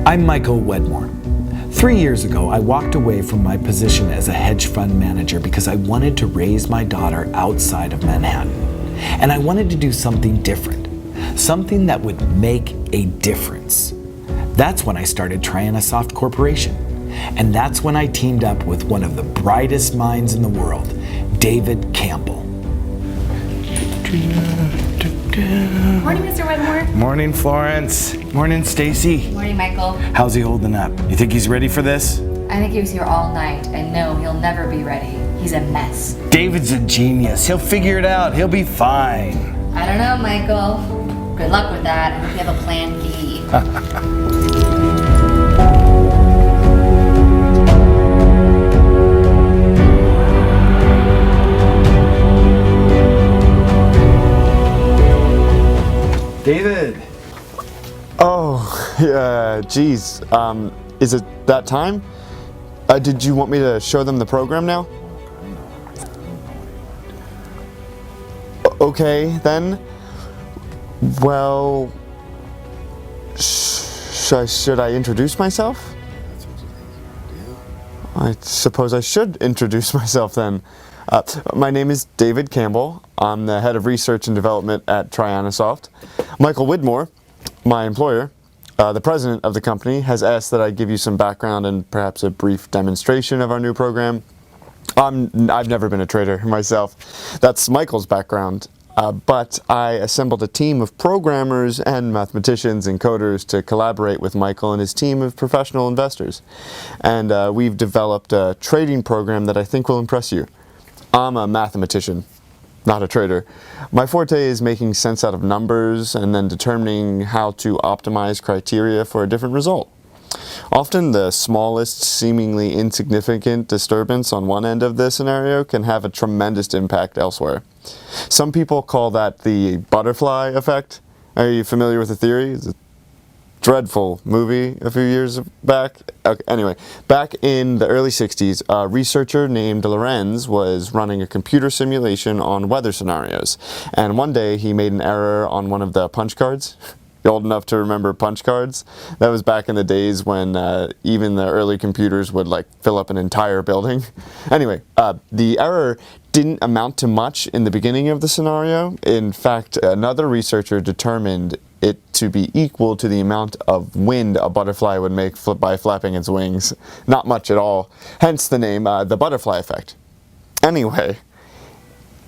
I'm Michael Wedmore. 3 years ago, I walked away from my position as a hedge fund manager because I wanted to raise my daughter outside of Manhattan. And I wanted to do something different, something that would make a difference. That's when I started Trianasoft Corporation. And that's when I teamed up with one of the brightest minds in the world, David Campbell. Morning, Mr. Wedmore. Morning, Florence. Morning, Stacy. Morning, Michael. How's he holding up? You think he's ready for this? I think he was here all night, and no, he'll never be ready. He's a mess. David's a genius. He'll figure it out. He'll be fine. I don't know, Michael. Good luck with that. I hope you have a plan B. David. Oh, yeah, geez. Is it that time? Did you want me to show them the program now? Okay, then. Well, should I introduce myself? I suppose I should introduce myself then. My name is David Campbell. I'm the head of research and development at Trianasoft. Michael Widmore, my employer, the president of the company, has asked that I give you some background and perhaps a brief demonstration of our new program. I've never been a trader myself. That's Michael's background. But I assembled a team of programmers and mathematicians and coders to collaborate with Michael and his team of professional investors. And we've developed a trading program that I think will impress you. I'm a mathematician, not a trader. My forte is making sense out of numbers and then determining how to optimize criteria for a different result. Often the smallest, seemingly insignificant disturbance on one end of the scenario can have a tremendous impact elsewhere. Some people call that the butterfly effect. Are you familiar with the theory? It's a dreadful movie a few years back. Okay, anyway, back in the early 60s, a researcher named Lorenz was running a computer simulation on weather scenarios. And one day he made an error on one of the punch cards. You old enough to remember punch cards? That was back in the days when even the early computers would like fill up an entire building. Anyway, the error didn't amount to much in the beginning of the scenario. In fact, another researcher determined it to be equal to the amount of wind a butterfly would make by flapping its wings. Not much at all. Hence the name, the butterfly effect. Anyway,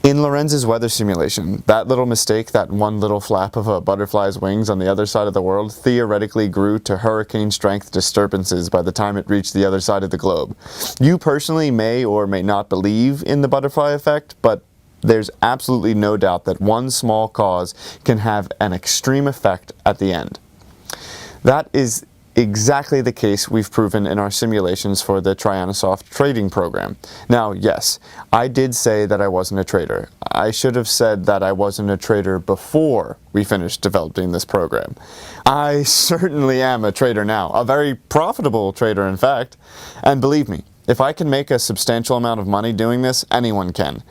in Lorenz's weather simulation, that little mistake, that one little flap of a butterfly's wings on the other side of the world, theoretically grew to hurricane-strength disturbances by the time it reached the other side of the globe. You personally may or may not believe in the butterfly effect, but there's absolutely no doubt that one small cause can have an extreme effect at the end. That is exactly the case we've proven in our simulations for the Trianasoft trading program. Now, yes, I did say that I wasn't a trader. I should have said that I wasn't a trader before we finished developing this program. I certainly am a trader now, a very profitable trader in fact. And believe me, if I can make a substantial amount of money doing this, anyone can.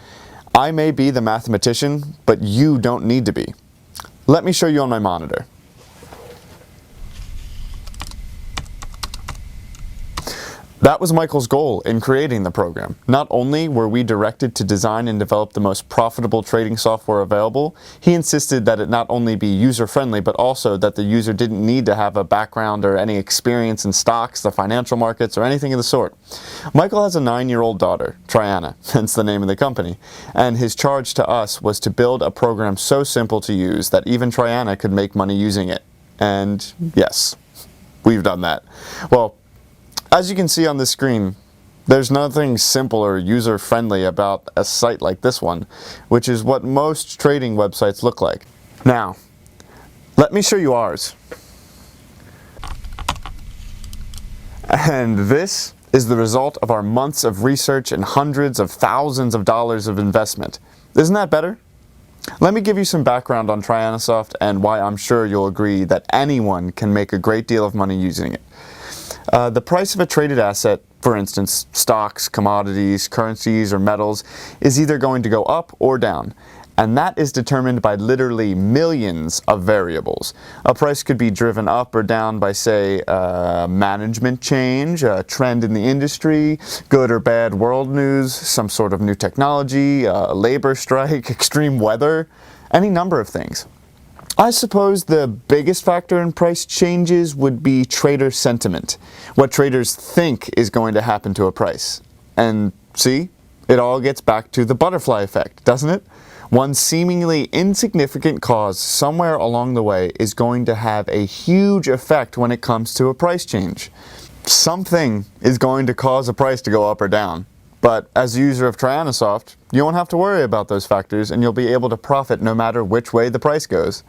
I may be the mathematician, but you don't need to be. Let me show you on my monitor. That was Michael's goal in creating the program. Not only were we directed to design and develop the most profitable trading software available, he insisted that it not only be user-friendly, but also that the user didn't need to have a background or any experience in stocks, the financial markets, or anything of the sort. Michael has a 9-year-old daughter, Triana, hence the name of the company, and his charge to us was to build a program so simple to use that even Triana could make money using it. And yes, we've done that. Well, as you can see on the screen, there's nothing simple or user-friendly about a site like this one, which is what most trading websites look like. Now, let me show you ours. And this is the result of our months of research and hundreds of thousands of dollars of investment. Isn't that better? Let me give you some background on Trianasoft and why I'm sure you'll agree that anyone can make a great deal of money using it. The price of a traded asset, for instance, stocks, commodities, currencies, or metals, is either going to go up or down. And that is determined by literally millions of variables. A price could be driven up or down by, say, management change, a trend in the industry, good or bad world news, some sort of new technology, a labor strike, extreme weather, any number of things. I suppose the biggest factor in price changes would be trader sentiment, what traders think is going to happen to a price. And see, it all gets back to the butterfly effect, doesn't it? One seemingly insignificant cause somewhere along the way is going to have a huge effect when it comes to a price change. Something is going to cause a price to go up or down. But as a user of Trianasoft, you won't have to worry about those factors and you'll be able to profit no matter which way the price goes.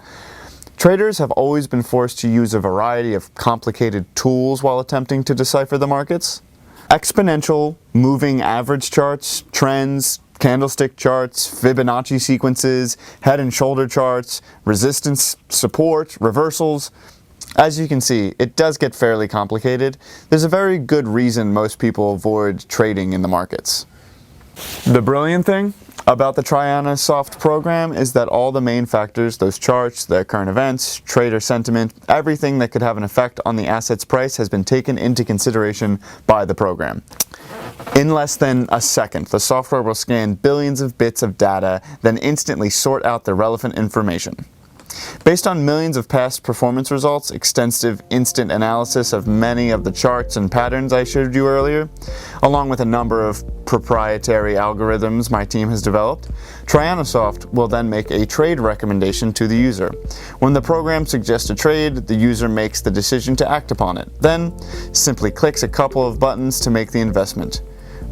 Traders have always been forced to use a variety of complicated tools while attempting to decipher the markets. Exponential, moving average charts, trends, candlestick charts, Fibonacci sequences, head and shoulder charts, resistance, support, reversals. As you can see, it does get fairly complicated. There's a very good reason most people avoid trading in the markets. The brilliant thing about the Trianasoft program is that all the main factors, those charts, the current events, trader sentiment, everything that could have an effect on the asset's price has been taken into consideration by the program. In less than a second, the software will scan billions of bits of data, then instantly sort out the relevant information. Based on millions of past performance results, extensive instant analysis of many of the charts and patterns I showed you earlier, along with a number of proprietary algorithms my team has developed, Trianasoft will then make a trade recommendation to the user. When the program suggests a trade, the user makes the decision to act upon it, then simply clicks a couple of buttons to make the investment,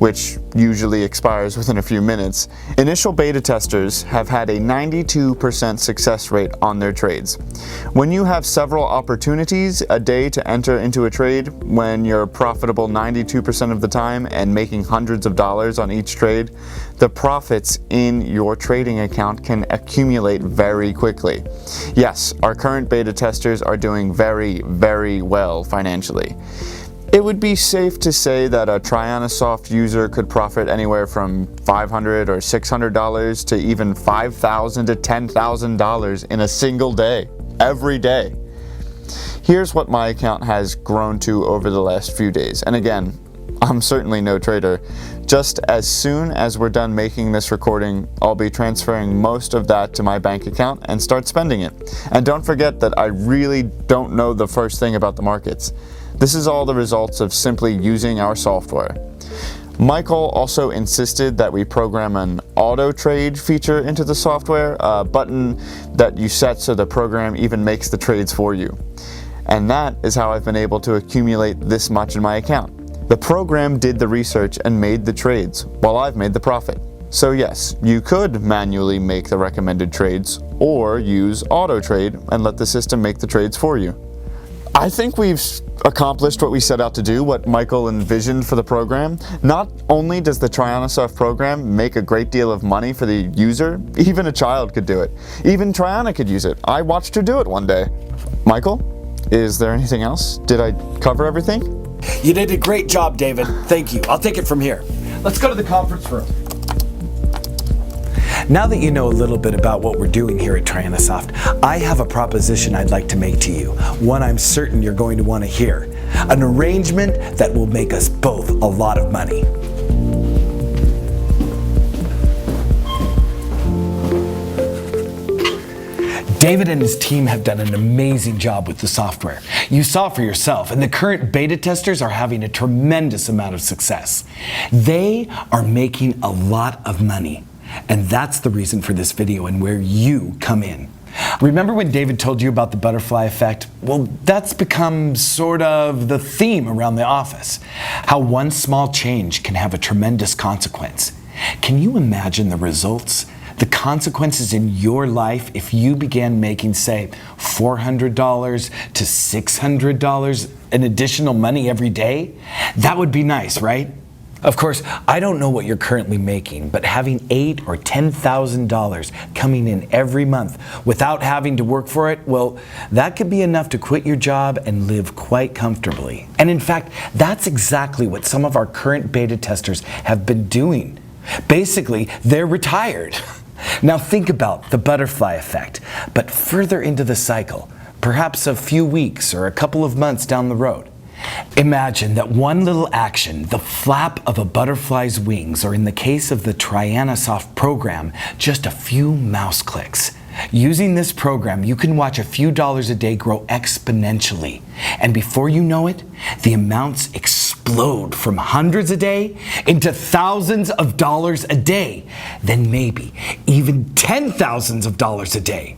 which usually expires within a few minutes. Initial beta testers have had a 92% success rate on their trades. When you have several opportunities a day to enter into a trade, when you're profitable 92% of the time and making hundreds of dollars on each trade, the profits in your trading account can accumulate very quickly. Yes, our current beta testers are doing very, very well financially. It would be safe to say that a Trianasoft user could profit anywhere from $500 or $600 to even $5,000 to $10,000 in a single day, every day. Here's what my account has grown to over the last few days. And again, I'm certainly no trader. Just as soon as we're done making this recording, I'll be transferring most of that to my bank account and start spending it. And don't forget that I really don't know the first thing about the markets. This is all the results of simply using our software. Michael also insisted that we program an auto trade feature into the software, a button that you set so the program even makes the trades for you. And that is how I've been able to accumulate this much in my account. The program did the research and made the trades, while I've made the profit. So yes, you could manually make the recommended trades, or use auto trade and let the system make the trades for you. I think we've accomplished what we set out to do, what Michael envisioned for the program. Not only does the Trianasoft program make a great deal of money for the user, even a child could do it. Even Triana could use it. I watched her do it one day. Michael, is there anything else? Did I cover everything? You did a great job, David. Thank you. I'll take it from here. Let's go to the conference room. Now that you know a little bit about what we're doing here at Trianasoft, I have a proposition I'd like to make to you, one I'm certain you're going to want to hear. An arrangement that will make us both a lot of money. David and his team have done an amazing job with the software. You saw for yourself, and the current beta testers are having a tremendous amount of success. They are making a lot of money. And that's the reason for this video and where you come in. Remember when David told you about the butterfly effect? Well, that's become sort of the theme around the office. How one small change can have a tremendous consequence. Can you imagine the results? The consequences in your life if you began making, say, $400 to $600 in additional money every day? That would be nice, right? Of course, I don't know what you're currently making, but having $8,000 or $10,000 coming in every month without having to work for it, well, that could be enough to quit your job and live quite comfortably. And in fact, that's exactly what some of our current beta testers have been doing. Basically, they're retired. Now think about the butterfly effect, but further into the cycle, perhaps a few weeks or a couple of months down the road. Imagine that one little action, the flap of a butterfly's wings, or in the case of the Trianasoft program, just a few mouse clicks. Using this program, you can watch a few dollars a day grow exponentially. And before you know it, the amounts explode from hundreds a day into thousands of dollars a day, then maybe even 10,000s of dollars a day.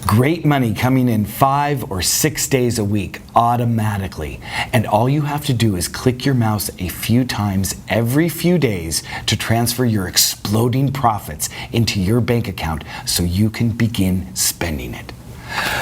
Great money coming in 5 or 6 days a week automatically. And all you have to do is click your mouse a few times every few days to transfer your exploding profits into your bank account so you can begin spending it.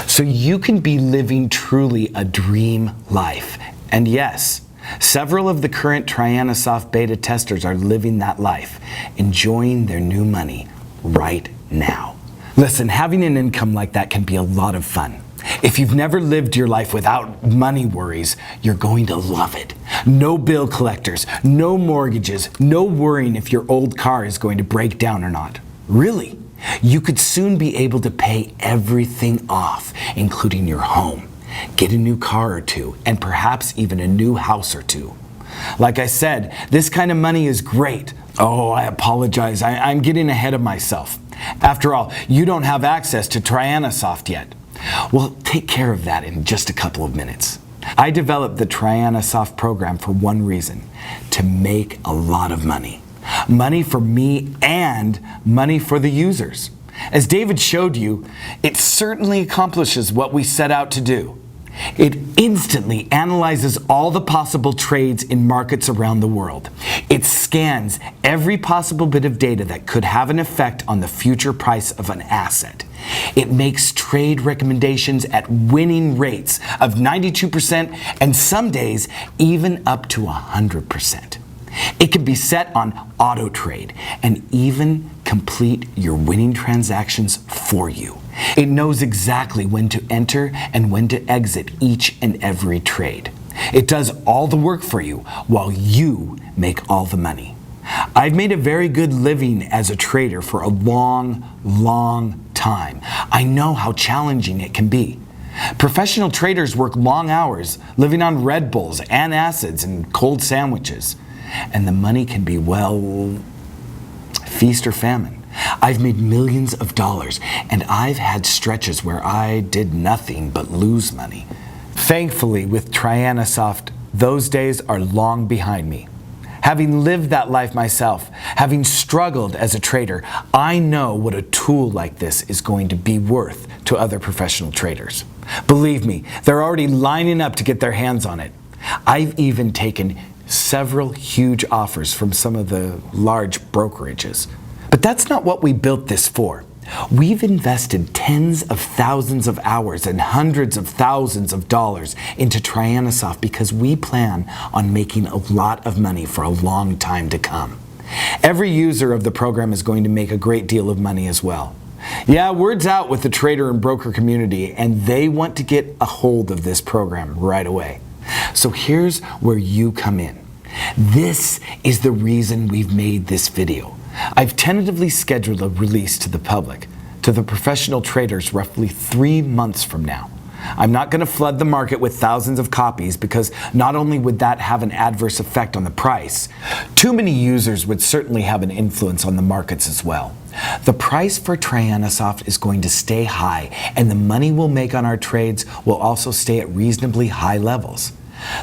So you can be living truly a dream life. And yes, several of the current Trianasoft beta testers are living that life, enjoying their new money right now. Listen, having an income like that can be a lot of fun. If you've never lived your life without money worries, you're going to love it. No bill collectors, no mortgages, no worrying if your old car is going to break down or not. Really, you could soon be able to pay everything off, including your home, get a new car or two, and perhaps even a new house or two. Like I said, this kind of money is great. Oh, I apologize. I'm getting ahead of myself. After all, you don't have access to Trianasoft yet. We'll take care of that in just a couple of minutes. I developed the Trianasoft program for one reason: to make a lot of money. Money for me and money for the users. As David showed you, it certainly accomplishes what we set out to do. It instantly analyzes all the possible trades in markets around the world. It scans every possible bit of data that could have an effect on the future price of an asset. It makes trade recommendations at winning rates of 92% and some days even up to 100%. It can be set on auto trade and even complete your winning transactions for you. It knows exactly when to enter and when to exit each and every trade. It does all the work for you while you make all the money. I've made a very good living as a trader for a long time. I know how challenging it can be. Professional traders work long hours, living on Red Bulls, antacids, and cold sandwiches. And the money can be, well, feast or famine. I've made millions of dollars, and I've had stretches where I did nothing but lose money. Thankfully, with Trianasoft, those days are long behind me. Having lived that life myself, having struggled as a trader, I know what a tool like this is going to be worth to other professional traders. Believe me, they're already lining up to get their hands on it. I've even taken several huge offers from some of the large brokerages. But that's not what we built this for. We've invested tens of thousands of hours and hundreds of thousands of dollars into Trianasoft because we plan on making a lot of money for a long time to come. Every user of the program is going to make a great deal of money as well. Yeah, word's out with the trader and broker community, and they want to get a hold of this program right away. So here's where you come in. This is the reason we've made this video. I've tentatively scheduled a release to the public, to the professional traders, roughly 3 months from now. I'm not going to flood the market with thousands of copies because not only would that have an adverse effect on the price, too many users would certainly have an influence on the markets as well. The price for Trianasoft is going to stay high, and the money we'll make on our trades will also stay at reasonably high levels.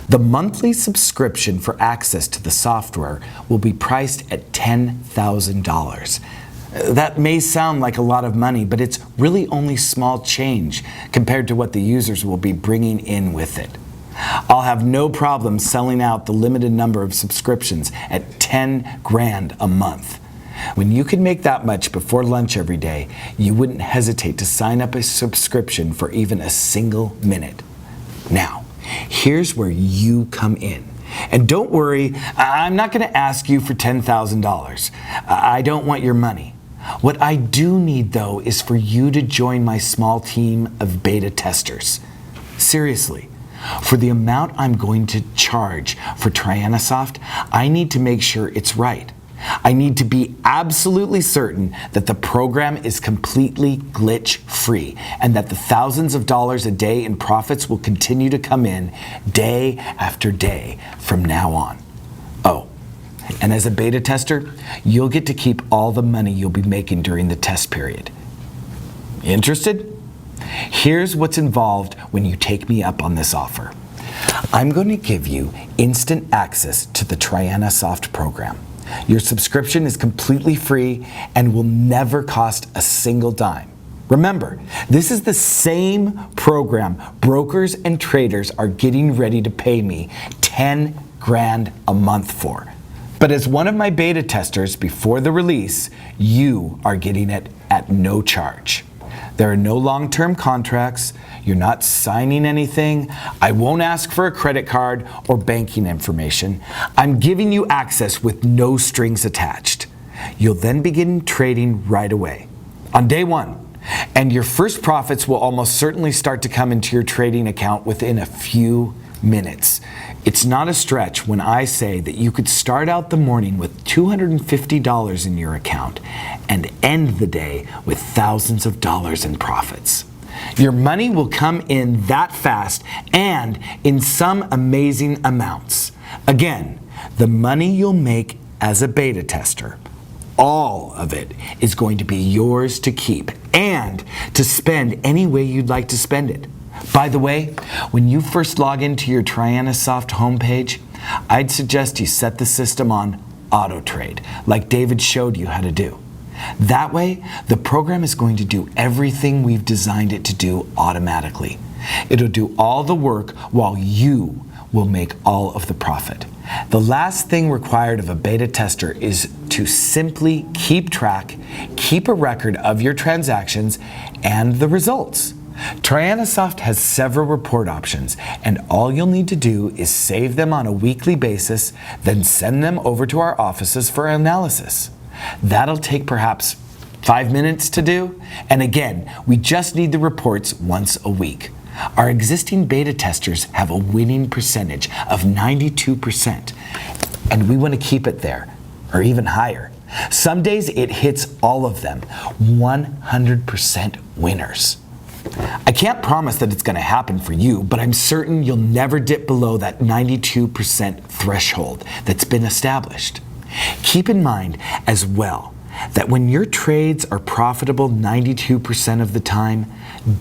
The monthly subscription for access to the software will be priced at $10,000. That may sound like a lot of money, but it's really only small change compared to what the users will be bringing in with it. I'll have no problem selling out the limited number of subscriptions at 10 grand a month. When you can make that much before lunch every day, you wouldn't hesitate to sign up a subscription for even a single minute. Now, here's where you come in. And don't worry, I'm not going to ask you for $10,000. I don't want your money. What I do need, though, is for you to join my small team of beta testers. Seriously, for the amount I'm going to charge for Trianasoft, I need to make sure it's right. I need to be absolutely certain that the program is completely glitch-free and that the thousands of dollars a day in profits will continue to come in day after day from now on. Oh, and as a beta tester, you'll get to keep all the money you'll be making during the test period. Interested? Here's what's involved when you take me up on this offer. I'm going to give you instant access to the Trianasoft program. Your subscription is completely free and will never cost a single dime. Remember, this is the same program brokers and traders are getting ready to pay me 10 grand a month for. But as one of my beta testers before the release, you are getting it at no charge. There are no long-term contracts. You're not signing anything. I won't ask for a credit card or banking information. I'm giving you access with no strings attached. You'll then begin trading right away, on day one. And your first profits will almost certainly start to come into your trading account within a few minutes. It's not a stretch when I say that you could start out the morning with $250 in your account and end the day with thousands of dollars in profits. Your money will come in that fast and in some amazing amounts. Again, the money you'll make as a beta tester, all of it is going to be yours to keep and to spend any way you'd like to spend it. By the way, when you first log into your Trianasoft homepage, I'd suggest you set the system on auto trade, like David showed you how to do. That way, the program is going to do everything we've designed it to do automatically. It'll do all the work while you will make all of the profit. The last thing required of a beta tester is to simply keep track, keep a record of your transactions and the results. Trianasoft has several report options, and all you'll need to do is save them on a weekly basis, then send them over to our offices for analysis. That'll take perhaps 5 minutes to do, and again, we just need the reports once a week. Our existing beta testers have a winning percentage of 92%, and we want to keep it there, or even higher. Some days it hits all of them, 100% winners. I can't promise that it's going to happen for you, but I'm certain you'll never dip below that 92% threshold that's been established. Keep in mind as well that when your trades are profitable 92% of the time,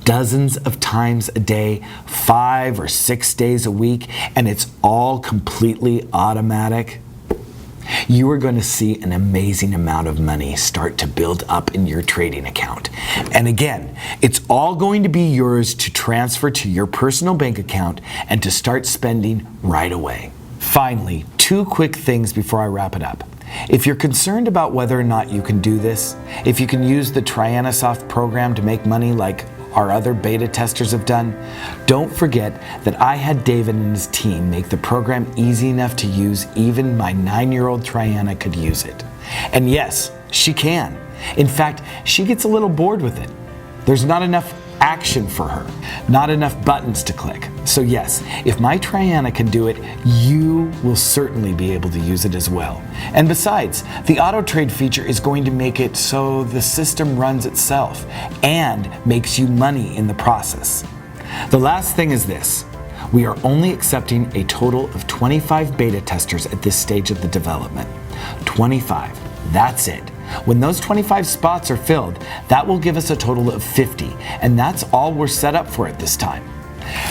dozens of times a day, 5 or 6 days a week, and it's all completely automatic, you are going to see an amazing amount of money start to build up in your trading account. And again, it's all going to be yours to transfer to your personal bank account and to start spending right away. Finally, 2 quick things before I wrap it up. If you're concerned about whether or not you can do this, if you can use the Trianasoft program to make money like our other beta testers have done, don't forget that I had David and his team make the program easy enough to use. Even my 9-year-old Triana could use it. And yes, she can. In fact, she gets a little bored with it. There's not enough action for her, not enough buttons to click. So yes, if my Triana can do it, you will certainly be able to use it as well. And besides, the auto trade feature is going to make it so the system runs itself and makes you money in the process. The last thing is this. We are only accepting a total of 25 beta testers at this stage of the development. 25, that's it. When those 25 spots are filled, that will give us a total of 50, and that's all we're set up for at this time.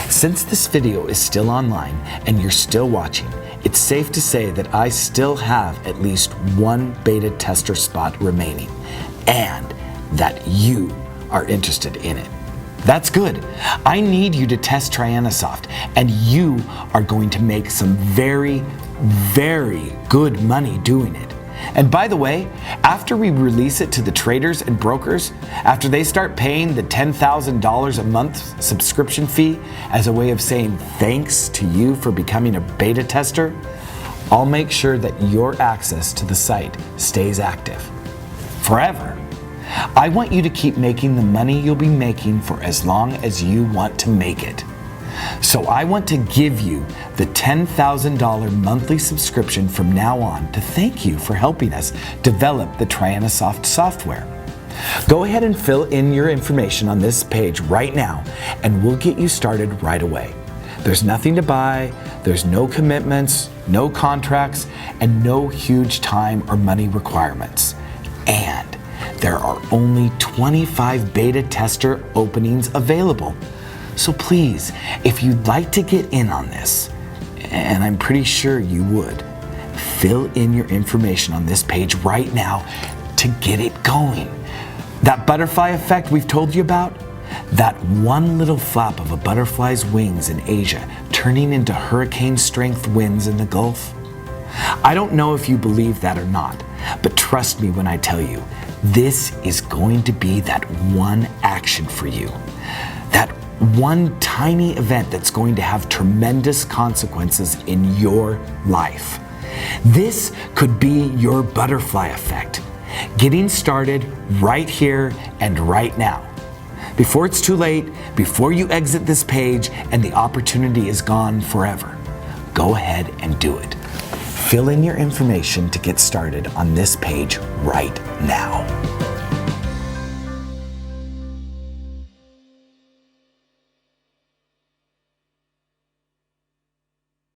Since this video is still online and you're still watching, it's safe to say that I still have at least 1 beta tester spot remaining, and that you are interested in it. That's good. I need you to test Trianasoft, and you are going to make some very, very good money doing it. And by the way, after we release it to the traders and brokers, after they start paying the $10,000 a month subscription fee as a way of saying thanks to you for becoming a beta tester, I'll make sure that your access to the site stays active forever. I want you to keep making the money you'll be making for as long as you want to make it. So I want to give you the $10,000 monthly subscription from now on to thank you for helping us develop the Trianasoft software. Go ahead and fill in your information on this page right now, and we'll get you started right away. There's nothing to buy, there's no commitments, no contracts, and no huge time or money requirements. And there are only 25 beta tester openings available. So please, if you'd like to get in on this, and I'm pretty sure you would, fill in your information on this page right now to get it going. That butterfly effect we've told you about, that one little flap of a butterfly's wings in Asia turning into hurricane-strength winds in the Gulf. I don't know if you believe that or not, but trust me when I tell you, this is going to be that one action for you. That one tiny event that's going to have tremendous consequences in your life. This could be your butterfly effect, getting started right here and right now. Before it's too late, before you exit this page and the opportunity is gone forever, go ahead and do it. Fill in your information to get started on this page right now.